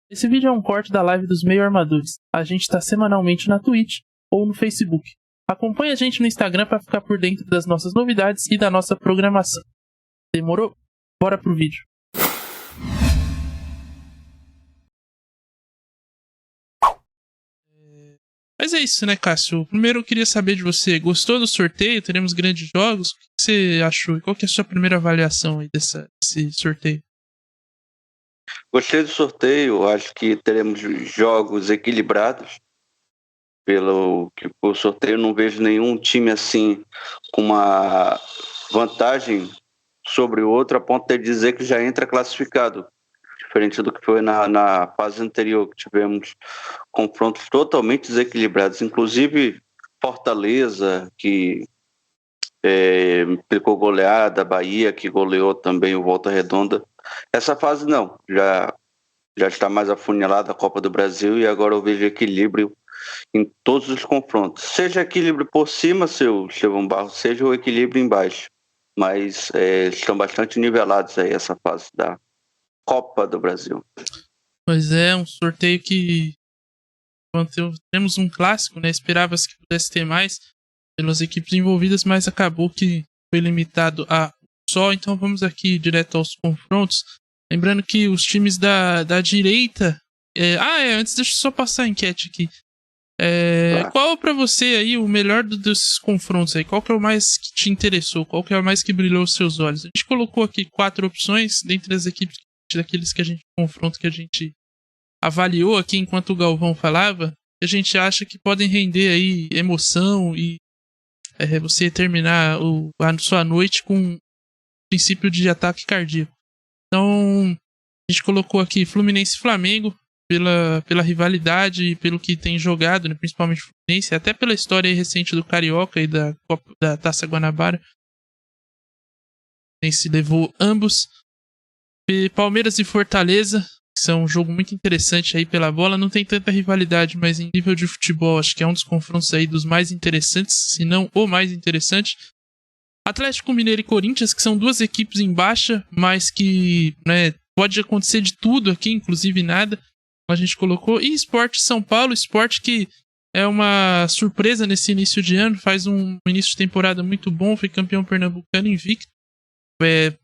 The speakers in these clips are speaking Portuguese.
Esse vídeo é um corte da live dos Meio Armadores. A gente está semanalmente na Twitch ou no Facebook. Acompanhe a gente no Instagram para ficar por dentro das nossas novidades e da nossa programação. Demorou? Bora pro vídeo. Mas é isso, né, Cássio? Primeiro eu queria saber de você. Gostou do sorteio? Teremos grandes jogos? O que você achou? E qual que é a sua primeira avaliação aí desse sorteio? Gostei do sorteio, acho que teremos jogos equilibrados. Pelo que o sorteio, não vejo nenhum time assim com uma vantagem sobre o outro a ponto de dizer que já entra classificado. Diferente do que foi na fase anterior, que tivemos confrontos totalmente desequilibrados. Inclusive Fortaleza, que aplicou goleada, Bahia, que goleou também o Volta Redonda. Essa fase não, já está mais afunilada a Copa do Brasil e agora eu vejo equilíbrio em todos os confrontos. Seja equilíbrio por cima, seu Estevão Barros, seja o equilíbrio embaixo. Mas estão bastante nivelados aí essa fase da Copa do Brasil. Pois é, um sorteio que temos um clássico, né? Esperava-se que pudesse ter mais pelas equipes envolvidas, mas acabou que foi limitado a só. Então vamos aqui direto aos confrontos. Lembrando que os times da direita... antes deixa eu só passar a enquete aqui. Tá. Qual pra você aí o melhor desses confrontos aí? Qual que é o mais que te interessou? Qual que é o mais que brilhou os seus olhos? A gente colocou aqui 4 opções dentre as equipes daqueles que a gente confronta, que a gente avaliou aqui enquanto o Galvão falava, que a gente acha que podem render aí emoção e você terminar a sua noite com um princípio de ataque cardíaco. Então, a gente colocou aqui Fluminense e Flamengo, pela rivalidade e pelo que tem jogado, né, principalmente o Fluminense, até pela história recente do Carioca e da Taça Guanabara. O Fluminense levou ambos. Palmeiras e Fortaleza, que são um jogo muito interessante aí pela bola. Não tem tanta rivalidade, mas em nível de futebol, acho que é um dos confrontos aí dos mais interessantes, se não o mais interessante. Atlético Mineiro e Corinthians, que são duas equipes em baixa, mas que, né, pode acontecer de tudo aqui, inclusive nada. A gente colocou. E Sport São Paulo, Sport que é uma surpresa nesse início de ano, faz um início de temporada muito bom, foi campeão pernambucano invicto.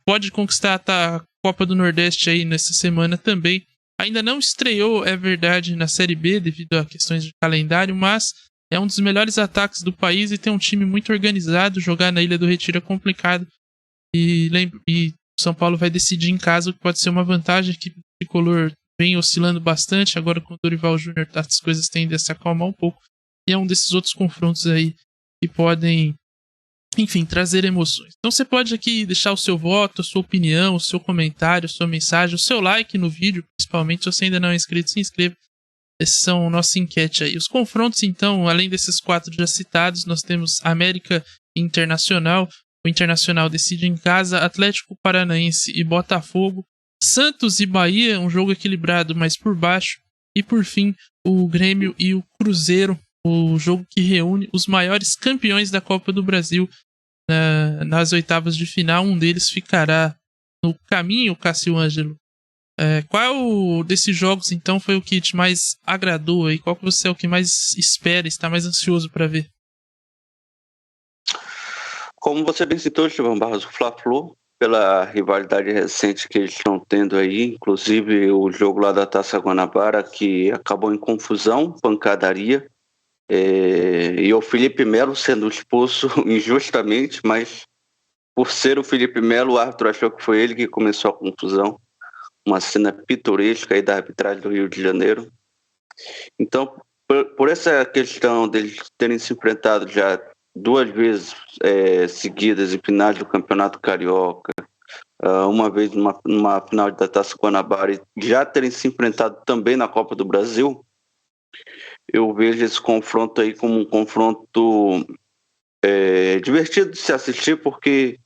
Pode conquistar a Copa do Nordeste aí nessa semana também. Ainda não estreou, é verdade, na Série B devido a questões de calendário, mas é um dos melhores ataques do país e tem um time muito organizado. Jogar na Ilha do Retiro é complicado. E São Paulo vai decidir em casa, o que pode ser uma vantagem. A equipe tricolor vem oscilando bastante. Agora com o Dorival Júnior as coisas tendem a se acalmar um pouco. E é um desses outros confrontos aí que podem, enfim, trazer emoções. Então você pode aqui deixar o seu voto, a sua opinião, o seu comentário, a sua mensagem, o seu like no vídeo, principalmente. Se você ainda não é inscrito, se inscreva. Esses são a nossa enquete aí. Os confrontos, então, além desses 4 já citados, nós temos América e Internacional. O Internacional decide em casa, Atlético Paranaense e Botafogo, Santos e Bahia, um jogo equilibrado, mas por baixo. E por fim, o Grêmio e o Cruzeiro, o jogo que reúne os maiores campeões da Copa do Brasil nas oitavas de final. Um deles ficará no caminho, Cássio Ângelo. Qual desses jogos, então, foi o que te mais agradou aí? Qual que você é o que mais espera, está mais ansioso para ver? Como você bem citou, Estevão Barros, o Fla-Flu, pela rivalidade recente que eles estão tendo aí, inclusive o jogo lá da Taça Guanabara, que acabou em confusão, pancadaria, e o Felipe Melo sendo expulso injustamente, mas por ser o Felipe Melo, o árbitro achou que foi ele que começou a confusão. Uma cena pitoresca aí da arbitragem do Rio de Janeiro. Então, por essa questão deles terem se enfrentado já 2 vezes seguidas em finais do Campeonato Carioca, uma vez numa final da Taça Guanabara, e já terem se enfrentado também na Copa do Brasil, eu vejo esse confronto aí como um confronto divertido de se assistir, porque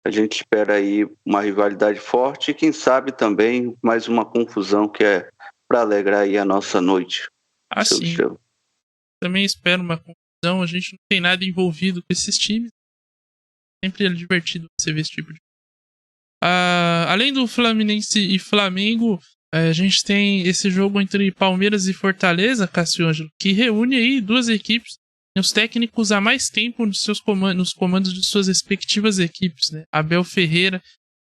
a gente espera aí uma rivalidade forte e quem sabe também mais uma confusão que é para alegrar aí a nossa noite. Sim. Também espero uma confusão. A gente não tem nada envolvido com esses times. Sempre é divertido você ver esse tipo de... além do Fluminense e Flamengo, A gente tem esse jogo entre Palmeiras e Fortaleza, Cássio Ângelo, que reúne aí duas equipes, os técnicos há mais tempo nos comandos de suas respectivas equipes, né? Abel Ferreira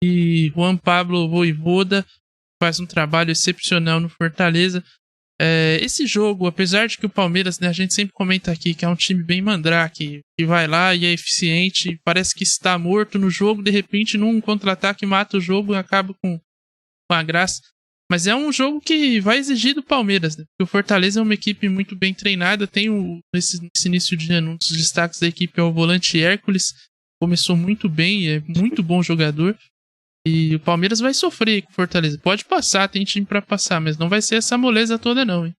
e Juan Pablo Vojvoda faz um trabalho excepcional no Fortaleza. Esse jogo, apesar de que o Palmeiras, né, a gente sempre comenta aqui que é um time bem mandrake, que vai lá e é eficiente, parece que está morto no jogo, de repente num contra-ataque mata o jogo e acaba com a graça. Mas é um jogo que vai exigir do Palmeiras, né? Porque o Fortaleza é uma equipe muito bem treinada, tem nesse início de ano um dos destaques da equipe é o volante Hércules, começou muito bem, é muito bom jogador. E o Palmeiras vai sofrer com o Fortaleza. Pode passar, tem time pra passar, mas não vai ser essa moleza toda não, hein?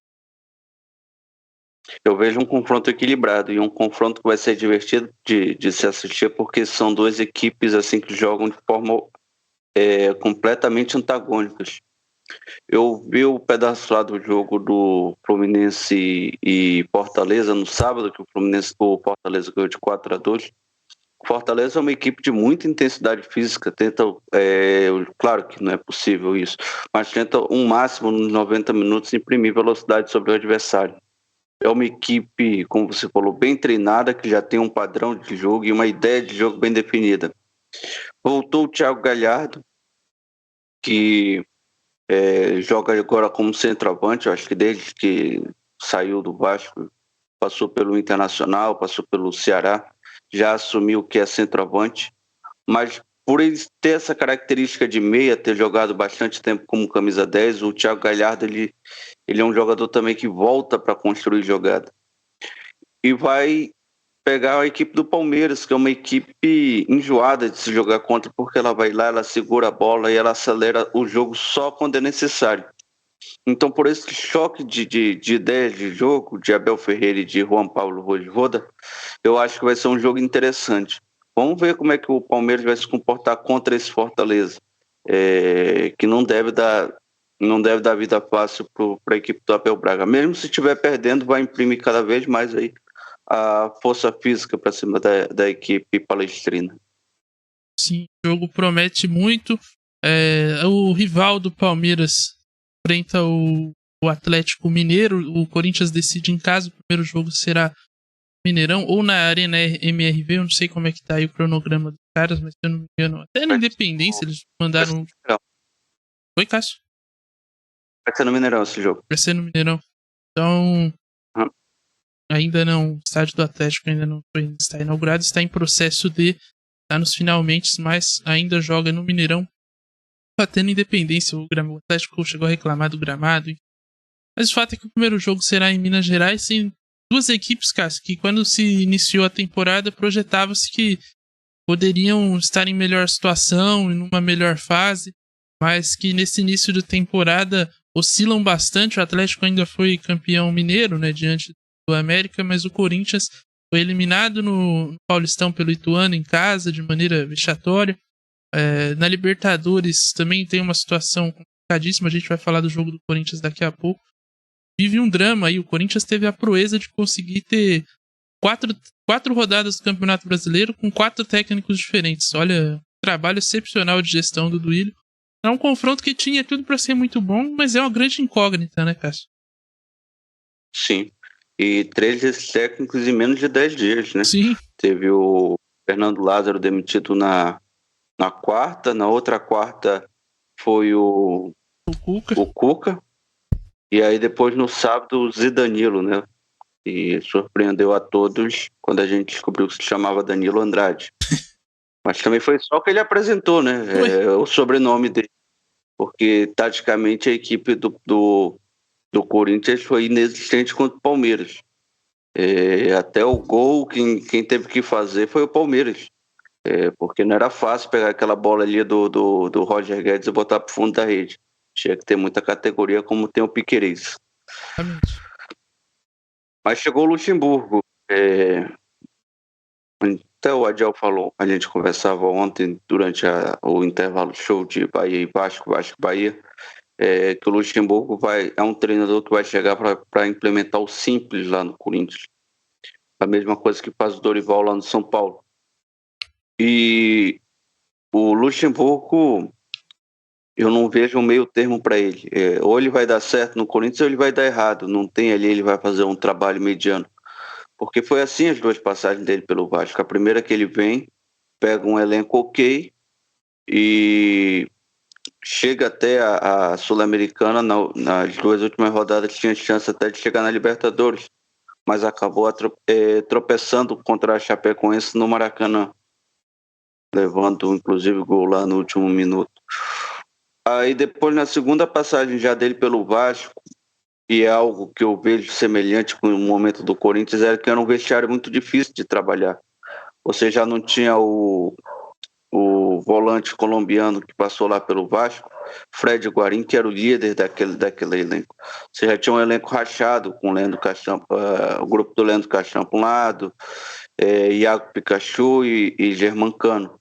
Eu vejo um confronto equilibrado e um confronto que vai ser divertido de se assistir, porque são duas equipes assim que jogam de forma completamente antagônicas. Eu vi o pedaço lá do jogo do Fluminense e Fortaleza no sábado, que o Fortaleza ganhou de 4-2. Fortaleza é uma equipe de muita intensidade física, claro que não é possível isso, mas tenta um máximo nos 90 minutos imprimir velocidade sobre o adversário. É uma equipe, como você falou, bem treinada, que já tem um padrão de jogo e uma ideia de jogo bem definida. Voltou o Thiago Galhardo, que joga agora como centroavante, eu acho que desde que saiu do Vasco, passou pelo Internacional, passou pelo Ceará, já assumiu que é centroavante, mas por ele ter essa característica de meia, ter jogado bastante tempo como camisa 10, o Thiago Galhardo ele é um jogador também que volta para construir jogada. E vai pegar a equipe do Palmeiras, que é uma equipe enjoada de se jogar contra, porque ela vai lá, ela segura a bola e ela acelera o jogo só quando é necessário. Então, por esse choque de ideias de jogo, de Abel Ferreira e de Juan Pablo Vojvoda, eu acho que vai ser um jogo interessante. Vamos ver como é que o Palmeiras vai se comportar contra esse Fortaleza, que não deve dar vida fácil para a equipe do Abel Braga. Mesmo se estiver perdendo, vai imprimir cada vez mais aí a força física para cima da equipe palestrina. Sim, o jogo promete muito. O rival do Palmeiras enfrenta o Atlético Mineiro. O Corinthians decide em casa. O primeiro jogo será Mineirão ou na Arena MRV. Eu não sei como é que tá aí o cronograma dos caras, mas se eu não me engano, até na Independência eles mandaram. Oi, Cássio? Vai ser no Mineirão esse jogo. Vai ser no Mineirão. Então, ainda não. O estádio do Atlético ainda não está inaugurado, está em processo está nos finalmente, mas ainda joga no Mineirão. Batendo Independência, o Atlético chegou a reclamar do gramado. Mas o fato é que o primeiro jogo será em Minas Gerais. Tem duas equipes, Cássio, que quando se iniciou a temporada projetava-se que poderiam estar em melhor situação, em uma melhor fase, mas que nesse início de temporada oscilam bastante. O Atlético ainda foi campeão mineiro, né, diante do América, mas o Corinthians foi eliminado no Paulistão pelo Ituano em casa, de maneira vexatória. Na Libertadores também tem uma situação complicadíssima, a gente vai falar do jogo do Corinthians daqui a pouco. Vive um drama aí, o Corinthians teve a proeza de conseguir ter quatro rodadas do Campeonato Brasileiro com 4 técnicos diferentes. Olha, trabalho excepcional de gestão do Duílio. É um confronto que tinha tudo para ser muito bom, mas é uma grande incógnita, né, Cássio? Sim. E 3 desses técnicos em menos de 10 dias, né? Sim. Teve o Fernando Lázaro demitido na quarta, na outra quarta foi o Cuca. E aí depois no sábado o Zidanilo, né? E surpreendeu a todos quando a gente descobriu que se chamava Danilo Andrade. Mas também foi só o que ele apresentou, né? O sobrenome dele. Porque, taticamente, a equipe do Corinthians foi inexistente contra o Palmeiras. Até o gol, quem teve que fazer foi o Palmeiras. Porque não era fácil pegar aquela bola ali do Roger Guedes e botar para o fundo da rede. Tinha que ter muita categoria, como tem o Piquerez. Mas chegou o Luxemburgo. Até o Adiel falou, a gente conversava ontem durante o intervalo show de Bahia e Vasco, Bahia, que o Luxemburgo é um treinador que vai chegar para implementar o simples lá no Corinthians. A mesma coisa que faz o Dorival lá no São Paulo. E o Luxemburgo eu não vejo um meio termo para ele. Ou ele vai dar certo no Corinthians ou ele vai dar errado. Não tem ali, ele vai fazer um trabalho mediano. Porque foi assim as duas passagens dele pelo Vasco. A primeira que ele vem, pega um elenco ok e chega até a Sul-Americana. Nas duas últimas rodadas tinha chance até de chegar na Libertadores, mas acabou tropeçando contra a Chapecoense no Maracanã, levando inclusive gol lá no último minuto. Aí depois, na segunda passagem já dele pelo Vasco, e é algo que eu vejo semelhante com o momento do Corinthians, era que era um vestiário muito difícil de trabalhar. Você já não tinha o volante colombiano que passou lá pelo Vasco, Fred Guarín, que era o líder daquele elenco. Você já tinha um elenco rachado com o grupo do Leandro Castan para um lado, Iago Pikachu e Germancano.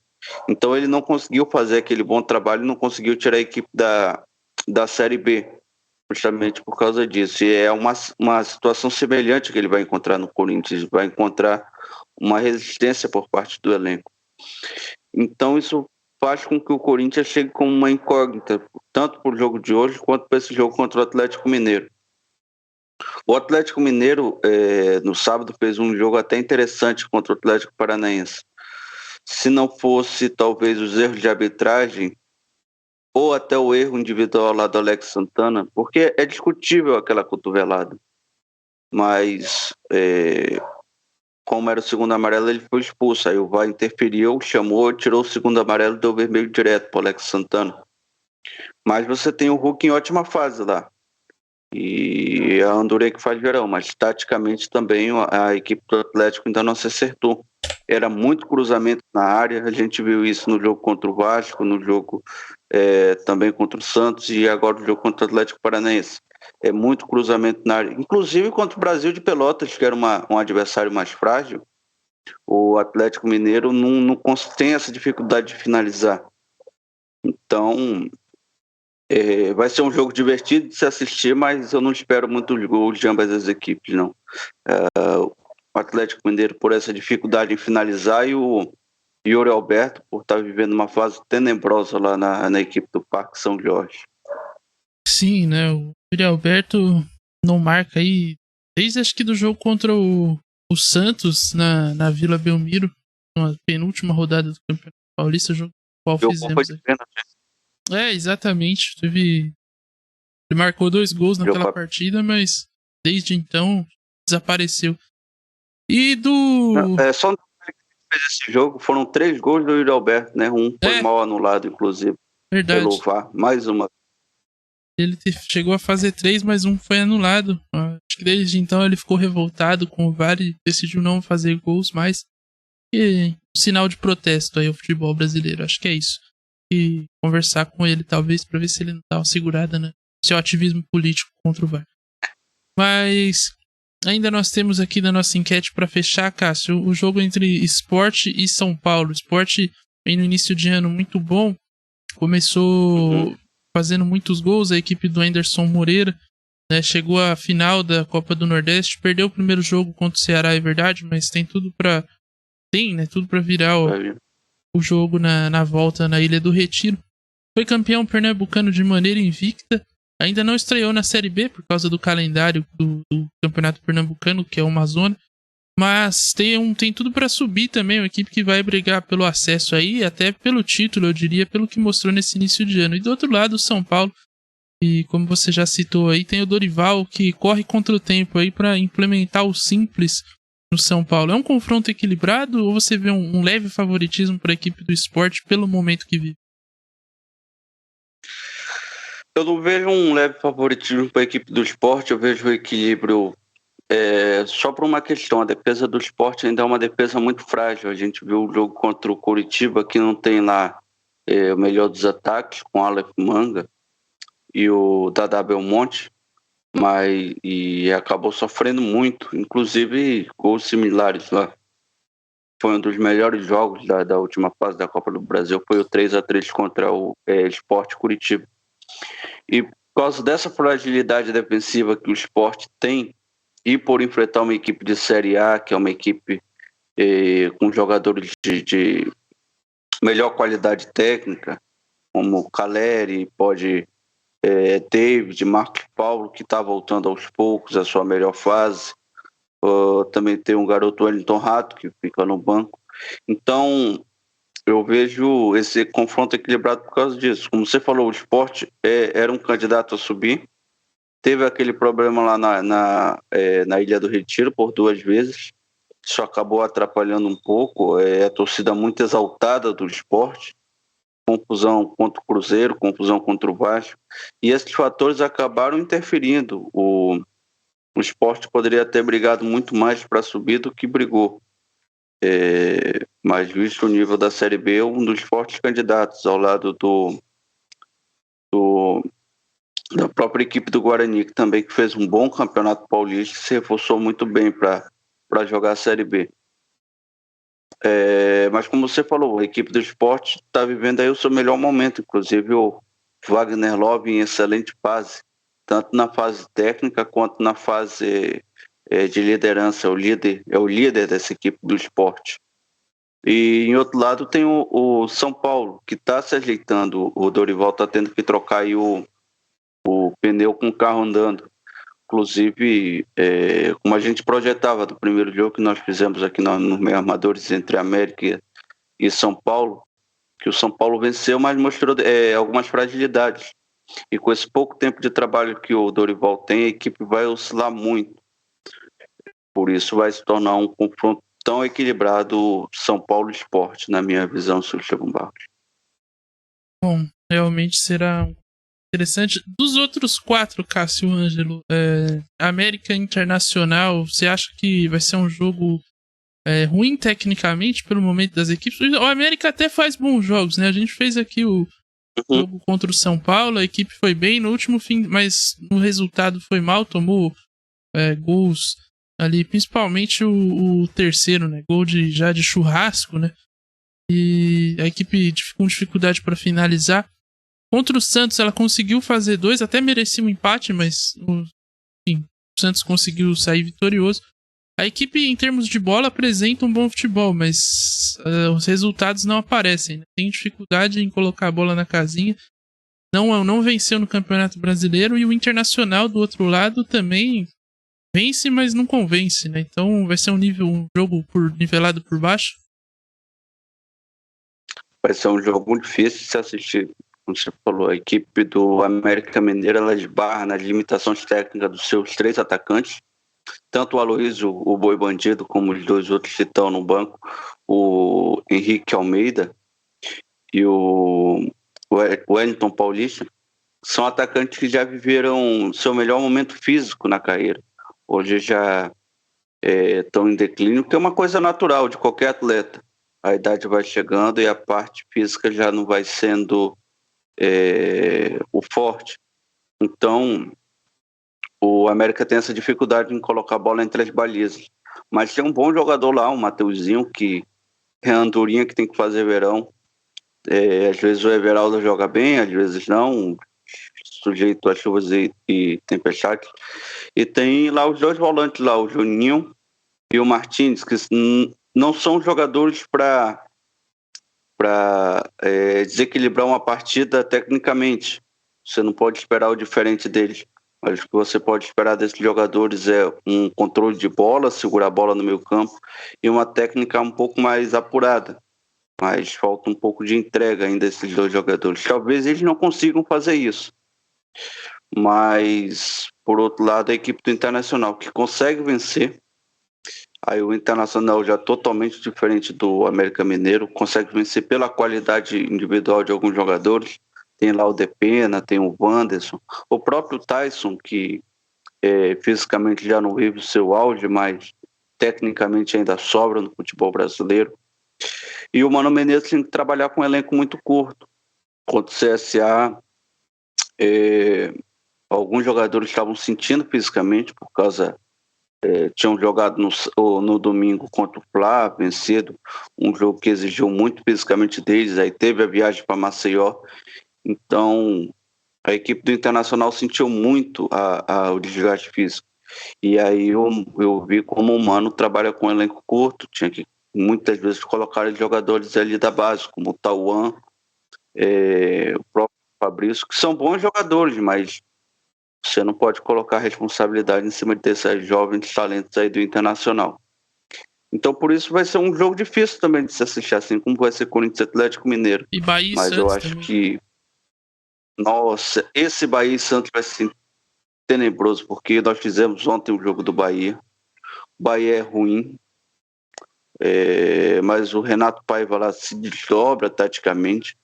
Então ele não conseguiu fazer aquele bom trabalho, não conseguiu tirar a equipe da Série B, justamente por causa disso. E é uma situação semelhante que ele vai encontrar no Corinthians, vai encontrar uma resistência por parte do elenco. Então isso faz com que o Corinthians chegue com uma incógnita, tanto para o jogo de hoje quanto para esse jogo contra o Atlético Mineiro. O Atlético Mineiro, no sábado, fez um jogo até interessante contra o Atlético Paranaense. Se não fosse talvez os erros de arbitragem ou até o erro individual lá do Alex Santana, porque é discutível aquela cotovelada, mas como era o segundo amarelo, ele foi expulso. Aí o VAR interferiu, chamou, tirou o segundo amarelo e deu vermelho direto para o Alex Santana. Mas você tem o Hulk em ótima fase lá. E a Andoré que faz verão, mas taticamente também a equipe do Atlético ainda não se acertou. Era muito cruzamento na área, a gente viu isso no jogo contra o Vasco, no jogo também contra o Santos e agora no jogo contra o Atlético Paranaense. É muito cruzamento na área, inclusive contra o Brasil de Pelotas, que era um adversário mais frágil. O Atlético Mineiro não tem essa dificuldade de finalizar. Então, vai ser um jogo divertido de se assistir, mas eu não espero muitos gols de ambas as equipes, não. O Atlético Mineiro por essa dificuldade em finalizar e o Yuri Alberto por estar vivendo uma fase tenebrosa lá na equipe do Parque São Jorge. Sim, né? O Yuri Alberto não marca aí desde acho que do jogo contra o Santos na Vila Belmiro, na penúltima rodada do Campeonato Paulista, jogo qual fizemos aqui. Exatamente. Ele marcou 2 gols naquela partida, mas desde então desapareceu. E do... só no que fez esse jogo foram 3 gols do Yuri Alberto, né? Um foi mal anulado, inclusive. Verdade. Pelo VAR. Mais uma. Ele chegou a fazer 3, mas um foi anulado. Acho que desde então ele ficou revoltado com o VAR e decidiu não fazer gols mais. E um sinal de protesto aí ao futebol brasileiro. Acho que é isso. E conversar com ele, talvez, para ver se ele não dá uma segurada no seu ativismo político contra o VAR. Mas ainda nós temos aqui na nossa enquete para fechar, Cássio, o jogo entre Sport e São Paulo. Sport vem no início de ano muito bom. Começou fazendo muitos gols, a equipe do Anderson Moreira, né, chegou à final da Copa do Nordeste, perdeu o primeiro jogo contra o Ceará, é verdade, mas tem tudo para virar o jogo na volta na Ilha do Retiro. Foi campeão pernambucano de maneira invicta, ainda não estreou na Série B por causa do calendário do Campeonato Pernambucano, que é uma zona, mas tem tudo para subir também, uma equipe que vai brigar pelo acesso aí, até pelo título, eu diria, pelo que mostrou nesse início de ano. E do outro lado, o São Paulo, e como você já citou aí, tem o Dorival que corre contra o tempo aí para implementar o simples no São Paulo. É um confronto equilibrado ou você vê um leve favoritismo para a equipe do Sport pelo momento que vive? Eu não vejo um leve favoritismo para a equipe do Sport, eu vejo o equilíbrio só por uma questão. A defesa do Sport ainda é uma defesa muito frágil. A gente viu o jogo contra o Coritiba, que não tem lá o melhor dos ataques, com o Aleph Manga e o Dada Belmonte, e acabou sofrendo muito, inclusive gols similares lá. Foi um dos melhores jogos da última fase da Copa do Brasil, foi o 3-3 contra o Sport Curitiba. E por causa dessa fragilidade defensiva que o Sport tem, e por enfrentar uma equipe de Série A, que é uma equipe com jogadores de melhor qualidade técnica, como Caleri, pode David, Marcos Paulo, que está voltando aos poucos à sua melhor fase. Também tem um garoto Wellington Rato, que fica no banco. Então, eu vejo esse confronto equilibrado por causa disso. Como você falou, o Sport era um candidato a subir. Teve aquele problema lá na Ilha do Retiro por 2 vezes. Isso acabou atrapalhando um pouco. A torcida muito exaltada do Sport. Confusão contra o Cruzeiro, confusão contra o Vasco. E esses fatores acabaram interferindo. O Sport poderia ter brigado muito mais para subir do que brigou. Mas visto o nível da Série B, um dos fortes candidatos ao lado da própria equipe do Guarani, que também fez um bom campeonato paulista e se reforçou muito bem para jogar a Série B. Mas como você falou, a equipe do Sport está vivendo aí o seu melhor momento, inclusive o Wagner Love em excelente fase, tanto na fase técnica quanto na fase de liderança, é o líder dessa equipe do Sport. E em outro lado tem o São Paulo, que está se ajeitando. O Dorival está tendo que trocar aí o pneu com o carro andando. Inclusive, como a gente projetava do primeiro jogo que nós fizemos aqui nos Meio Amadores entre América e São Paulo, que o São Paulo venceu, mas mostrou algumas fragilidades. E com esse pouco tempo de trabalho que o Dorival tem, a equipe vai oscilar muito. Por isso vai se tornar um confronto tão equilibrado São Paulo Sport, na minha visão, Sr. Estevão Barros. Bom, realmente será interessante. Dos outros 4, Cássio Ângelo, América Internacional, você acha que vai ser um jogo ruim tecnicamente pelo momento das equipes? O América até faz bons jogos, né? A gente fez aqui o jogo contra o São Paulo, a equipe foi bem no último fim, mas no resultado foi mal, tomou gols ali, principalmente o terceiro, né? Gol já de churrasco, né? E a equipe com dificuldade para finalizar. Contra o Santos, ela conseguiu fazer 2, até merecia um empate, mas enfim, o Santos conseguiu sair vitorioso. A equipe, em termos de bola, apresenta um bom futebol, mas os resultados não aparecem, né? Tem dificuldade em colocar a bola na casinha. Não venceu no Campeonato Brasileiro, e o Internacional, do outro lado, também vence, mas não convence, né? Então vai ser um jogo nivelado por baixo. Vai ser um jogo muito difícil de se assistir. Como você falou, a equipe do América Mineiro, ela esbarra nas limitações técnicas dos seus 3 atacantes, tanto o Aloysio, o Boi Bandido, como os 2 outros que estão no banco, o Henrique Almeida e o Wellington Paulista, são atacantes que já viveram seu melhor momento físico na carreira. Hoje já estão em declínio, que é uma coisa natural de qualquer atleta. A idade vai chegando e a parte física já não vai sendo o forte. Então, o América tem essa dificuldade em colocar a bola entre as balizas. Mas tem um bom jogador lá, o Mateuzinho, que é a andorinha que tem que fazer verão. Às vezes o Everaldo joga bem, às vezes não, sujeito a chuvas e tempestades. E tem lá os 2 volantes lá, o Juninho e o Martins, que não são jogadores para desequilibrar uma partida tecnicamente. Você não pode esperar o diferente deles. Mas o que você pode esperar desses jogadores é um controle de bola, segurar a bola no meio campo e uma técnica um pouco mais apurada. Mas falta um pouco de entrega ainda desses 2 jogadores. Talvez eles não consigam fazer isso. Mas, por outro lado, a equipe do Internacional, que consegue vencer, aí o Internacional já totalmente diferente do América Mineiro, consegue vencer pela qualidade individual de alguns jogadores. Tem lá o Depena, tem o Wanderson, o próprio Tyson, que fisicamente já não vive o seu auge, mas tecnicamente ainda sobra no futebol brasileiro. E o Mano Menezes tem que trabalhar com um elenco muito curto. Contra o CSA, alguns jogadores estavam sentindo fisicamente por causa tinham jogado no domingo contra o Fla, vencido, um jogo que exigiu muito fisicamente deles, aí teve a viagem para Maceió. Então a equipe do Internacional sentiu muito o desgaste físico. E aí eu vi como o Mano trabalha com um elenco curto, tinha que muitas vezes colocar jogadores ali da base, como o Tauan, o próprio Fabrício, que são bons jogadores, mas você não pode colocar responsabilidade em cima desses jovens talentos aí do Internacional. Então, por isso vai ser um jogo difícil também de se assistir, assim como vai ser Corinthians e Atlético Mineiro. E Bahia e Mas eu Santos acho também. que, nossa, esse Bahia e Santos vai ser tenebroso, porque nós fizemos ontem o jogo do Bahia. O Bahia é ruim, mas o Renato Paiva lá se desdobra taticamente.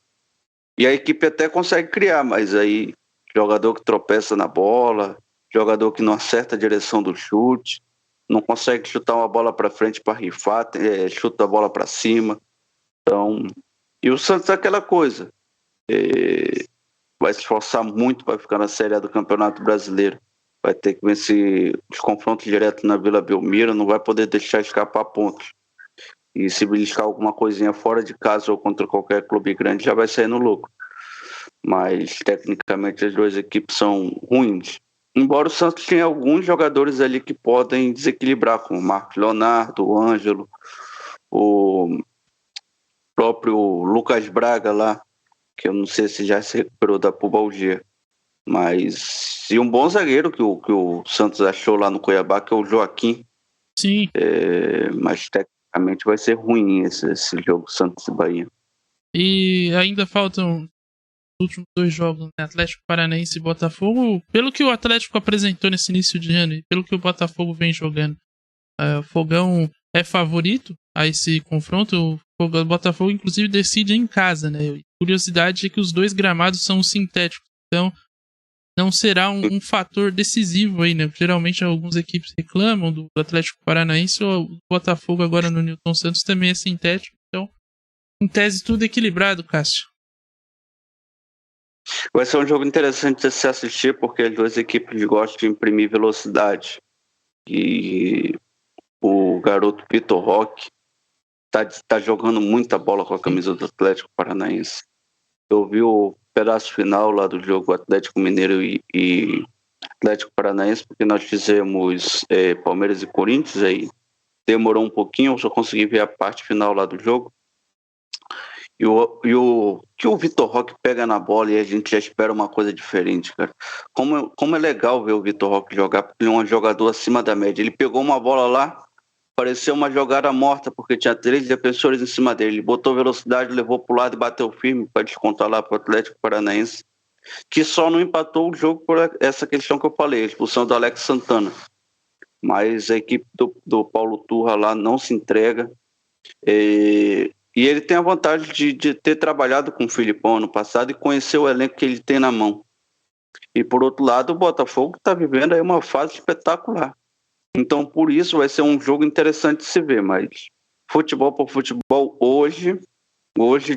E a equipe até consegue criar, mas aí jogador que tropeça na bola, jogador que não acerta a direção do chute, não consegue chutar uma bola para frente para rifar, chuta a bola para cima. Então, e o Santos é aquela coisa, vai se esforçar muito para ficar na Série A do Campeonato Brasileiro. Vai ter que vencer os confrontos diretos na Vila Belmiro, não vai poder deixar escapar pontos. E se beliscar alguma coisinha fora de casa ou contra qualquer clube grande, já vai sair no lucro. Mas, tecnicamente, as duas equipes são ruins. Embora o Santos tenha alguns jogadores ali que podem desequilibrar, como o Marcos Leonardo, o Ângelo, o próprio Lucas Braga lá, que eu não sei se já se recuperou da pubalgia. Mas, e um bom zagueiro que o Santos achou lá no Cuiabá, que é o Joaquim. Sim. Mas, tecnicamente, vai ser ruim esse jogo Santos e Bahia. E ainda faltam os últimos 2 jogos, né? Atlético Paranaense e Botafogo. Pelo que o Atlético apresentou nesse início de ano e pelo que o Botafogo vem jogando, o Fogão é favorito a esse confronto. O Botafogo, inclusive, decide em casa, né? Curiosidade é que os 2 gramados são sintéticos, então não será um fator decisivo aí, né? Geralmente algumas equipes reclamam do Atlético Paranaense, ou o Botafogo agora no Newton Santos também é sintético, então em tese tudo equilibrado, Cássio. Vai ser um jogo interessante de se assistir, porque as duas equipes gostam de imprimir velocidade. E o garoto Vitor Roque tá jogando muita bola com a camisa do Atlético Paranaense. Eu vi o pedaço final lá do jogo Atlético Mineiro e Atlético Paranaense, porque nós fizemos Palmeiras e Corinthians, aí demorou um pouquinho, eu só consegui ver a parte final lá do jogo. E o que o Vitor Roque pega na bola e a gente já espera uma coisa diferente, cara. Como é legal ver o Vitor Roque jogar, porque ele é um jogador acima da média. Ele pegou uma bola lá, pareceu uma jogada morta, porque tinha 3 defensores em cima dele. Ele botou velocidade, levou pro lado e bateu firme para descontar lá pro Atlético Paranaense, que só não empatou o jogo por essa questão que eu falei, a expulsão do Alex Santana. Mas a equipe do Paulo Turra lá não se entrega. E ele tem a vantagem de ter trabalhado com o Filipão ano passado e conhecer o elenco que ele tem na mão. E por outro lado, o Botafogo está vivendo aí uma fase espetacular. Então, por isso, vai ser um jogo interessante de se ver. Mas futebol por futebol, hoje,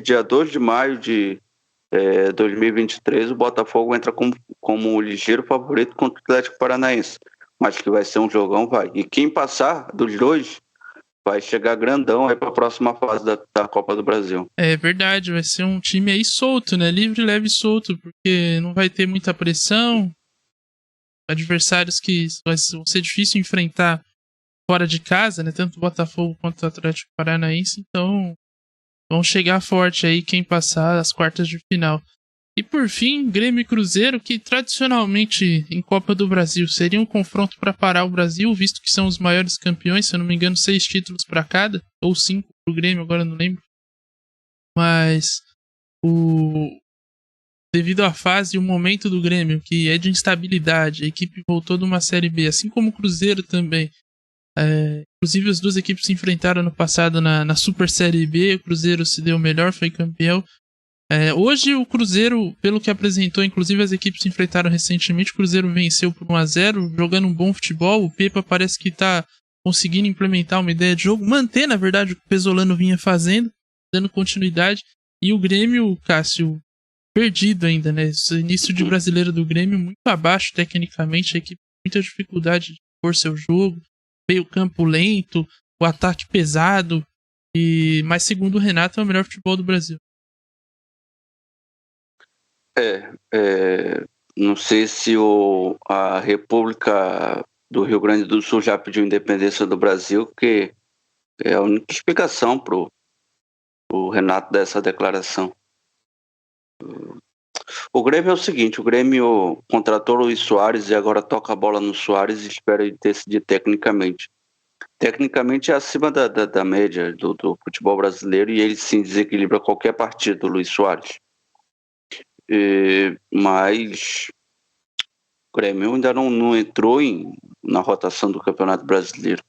dia 2 de maio de 2023, o Botafogo entra como ligeiro favorito contra o Atlético Paranaense. Mas que vai ser um jogão, vai. E quem passar dos dois vai chegar grandão aí para a próxima fase da Copa do Brasil. É verdade, vai ser um time aí solto, né? Livre, leve e solto, porque não vai ter muita pressão. Adversários que vão ser difícil enfrentar fora de casa, né? Tanto o Botafogo quanto o Atlético Paranaense. Então, vão chegar forte aí quem passar as quartas de final. E por fim, Grêmio e Cruzeiro, que tradicionalmente em Copa do Brasil seria um confronto para parar o Brasil, visto que são os maiores campeões, se eu não me engano, 6 títulos para cada, ou 5 para o Grêmio, agora não lembro. Mas devido à fase e o momento do Grêmio, que é de instabilidade, a equipe voltou de uma Série B, assim como o Cruzeiro também. Inclusive as duas equipes se enfrentaram no passado na Super Série B, o Cruzeiro se deu melhor, foi campeão. Hoje o Cruzeiro, pelo que apresentou, inclusive as equipes se enfrentaram recentemente, o Cruzeiro venceu por 1-0, jogando um bom futebol. O Pepa parece que está conseguindo implementar uma ideia de jogo, manter na verdade o que o Pesolano vinha fazendo, dando continuidade. E o Grêmio, Cássio, perdido ainda, né? Esse início de brasileiro do Grêmio muito abaixo tecnicamente, a equipe com muita dificuldade de pôr seu jogo, meio campo lento, o ataque pesado, mas segundo o Renato é o melhor futebol do Brasil. Não sei se a República do Rio Grande do Sul já pediu independência do Brasil, que é a única explicação pro Renato dessa declaração. O Grêmio é o seguinte, o Grêmio contratou o Luís Soares e agora toca a bola no Soares e espera ele decidir tecnicamente. Tecnicamente é acima da média do futebol brasileiro e ele sim desequilibra qualquer partida, o Luís Soares. Mas o Grêmio ainda não entrou na rotação do Campeonato Brasileiro.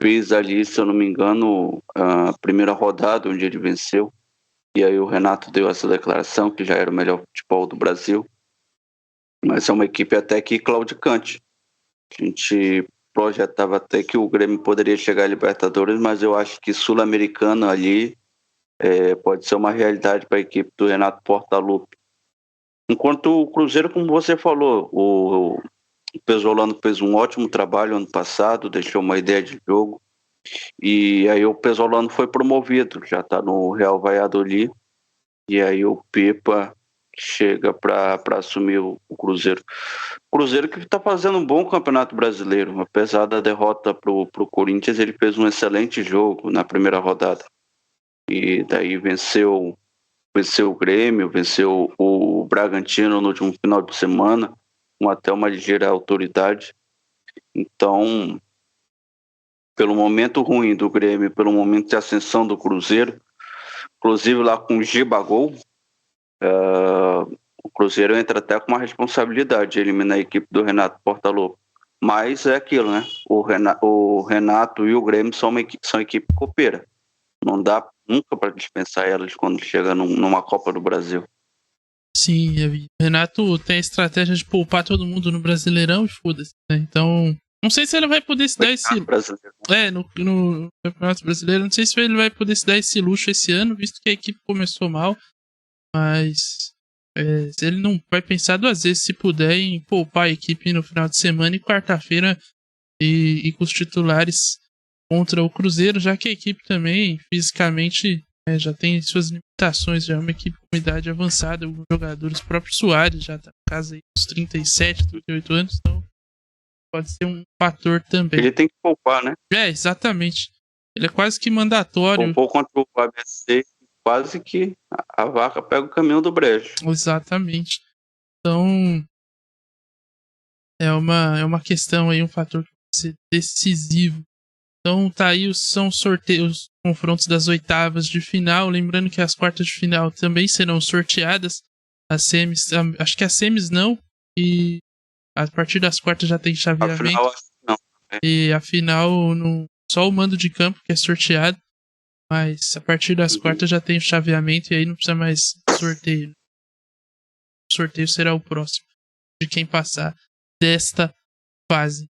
Fez ali, se eu não me engano, a primeira rodada onde ele venceu. E aí o Renato deu essa declaração que já era o melhor futebol do Brasil. Mas é uma equipe até que claudicante. A gente projetava até que o Grêmio poderia chegar à Libertadores, mas eu acho que Sul-Americano ali pode ser uma realidade para a equipe do Renato Portaluppi. Enquanto o Cruzeiro, como você falou, o Pesolano fez um ótimo trabalho ano passado, deixou uma ideia de jogo, e aí o Pesolano foi promovido, já está no Real Valladolid, e aí o Pepa chega para assumir o Cruzeiro. O Cruzeiro que está fazendo um bom campeonato brasileiro, apesar da derrota para o Corinthians, ele fez um excelente jogo na primeira rodada, e daí venceu o Grêmio, venceu o Bragantino no último final de semana, com até uma ligeira autoridade. Então, pelo momento ruim do Grêmio, pelo momento de ascensão do Cruzeiro, inclusive lá com o Gibagol, o Cruzeiro entra até com uma responsabilidade de eliminar a equipe do Renato Portaluppi. Mas é aquilo, né? O Renato e o Grêmio são equipe copeira. Não dá nunca para dispensar elas quando chega numa Copa do Brasil. Sim, o Renato tem a estratégia de poupar todo mundo no Brasileirão e foda-se, né? Então, não sei se ele vai poder se dar esse... no Campeonato Brasileiro, não sei se ele vai poder se dar esse luxo esse ano, visto que a equipe começou mal, mas ele não vai pensar duas vezes, se puder, em poupar a equipe no final de semana e quarta-feira e com os titulares contra o Cruzeiro, já que a equipe também, fisicamente, já tem suas limitações, já é uma equipe com idade avançada, alguns jogadores, o próprio Soares já tá na casa aí dos 37, 38 anos, então pode ser um fator também. Ele tem que poupar, né? Exatamente. Ele é quase que mandatório. Poupou contra o ABC, quase que a vaca pega o caminho do brejo. Exatamente. Então, é uma questão aí, um fator que pode ser decisivo. Então tá aí são os confrontos das oitavas de final. Lembrando que as quartas de final também serão sorteadas. As semis, acho que as semis não. E a partir das quartas já tem chaveamento. Afinal, acho que não. E a final, só o mando de campo que é sorteado. Mas a partir das quartas já tem o chaveamento e aí não precisa mais sorteio. O sorteio será o próximo de quem passar desta fase.